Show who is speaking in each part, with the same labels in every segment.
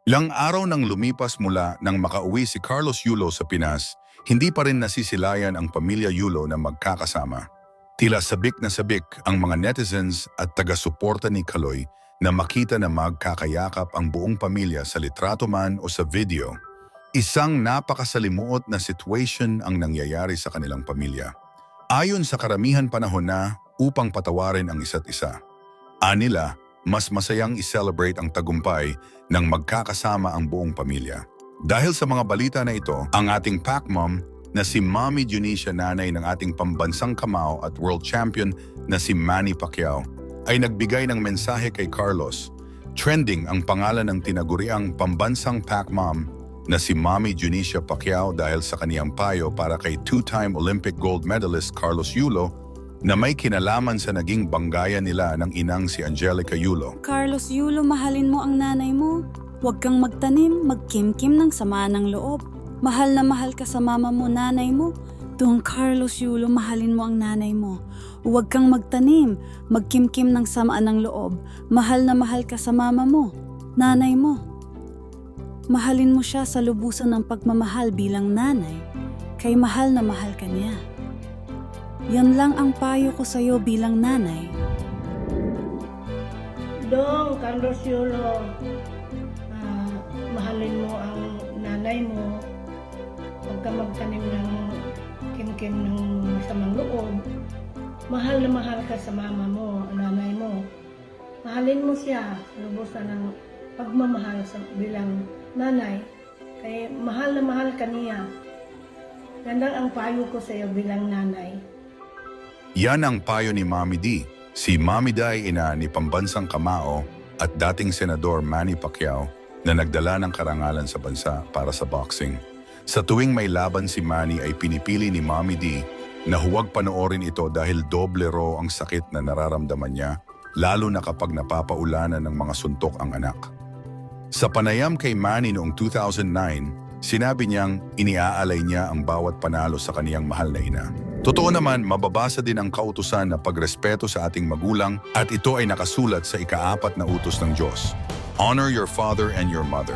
Speaker 1: Ilang araw nang lumipas mula nang makauwi si Carlos Yulo sa Pinas, hindi pa rin nasisilayan ang pamilya Yulo na magkakasama. Tila sabik na sabik ang mga netizens at taga-suporta ni Kaloy na makita na magkakayakap ang buong pamilya sa litrato man o sa video. Isang napakasalimuot na situation ang nangyayari sa kanilang pamilya. Ayon sa karamihan panahon na upang patawarin ang isa't isa. Anila, mas masayang i-celebrate ang tagumpay ng magkakasama ang buong pamilya. Dahil sa mga balita na ito, ang ating pack mom na si Mommy Junicia, nanay ng ating pambansang kamao at world champion na si Manny Pacquiao, ay nagbigay ng mensahe kay Carlos. Trending ang pangalan ng tinaguriang pambansang pack mom na si Mommy Junicia Pacquiao dahil sa kaniyang payo para kay two-time Olympic gold medalist Carlos Yulo na may kinalaman sa naging banggayan nila ng inang si Angelica Yulo.
Speaker 2: Carlos Yulo, mahalin mo ang nanay mo. Huwag kang magtanim, magkimkim ng sama ng loob. Mahal na mahal ka sa mama mo, nanay mo. Tuong Carlos Yulo, mahalin mo ang nanay mo. Huwag kang magtanim, magkimkim ng sama ng loob. Mahal na mahal ka sa mama mo, nanay mo. Mahalin mo siya sa lubusan ng pagmamahal bilang nanay, kay mahal na mahal ka niya. Yan lang ang payo ko sa'yo bilang nanay.
Speaker 3: Dong, Carlos Yulo, mahalin mo ang nanay mo. Huwag ka magtanim ng kimkim ng masamang loob. Mahal na mahal ka sa mama mo, nanay mo. Mahalin mo siya, lubusan ng pagmamahal bilang nanay. Kaya mahal na mahal ka niya. Yan lang ang payo ko sa iyo bilang nanay.
Speaker 1: Yan ang payo ni Mommy D. Si Mommy D ay ina ni pambansang kamao at dating senador Manny Pacquiao na nagdala ng karangalan sa bansa para sa boxing. Sa tuwing may laban si Manny ay pinipili ni Mommy D na huwag panoorin ito dahil doble raw ang sakit na nararamdaman niya, lalo na kapag napapaulanan ng mga suntok ang anak. Sa panayam kay Manny noong 2009, sinabi niyang iniaalay niya ang bawat panalo sa kaniyang mahal na ina. Totoo naman, mababasa din ang kautusan na pagrespeto sa ating magulang at ito ay nakasulat sa ika-4 na utos ng Diyos. Honor your father and your mother.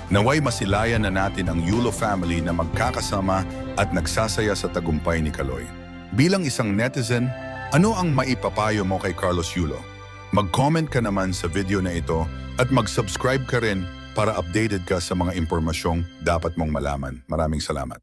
Speaker 1: Naway masilayan na natin ang Yulo family na magkakasama at nagsasaya sa tagumpay ni Kaloy. Bilang isang netizen, ano ang maipapayo mo kay Carlos Yulo? Mag-comment ka naman sa video na ito at mag-subscribe ka rin para updated ka sa mga impormasyong dapat mong malaman. Maraming salamat.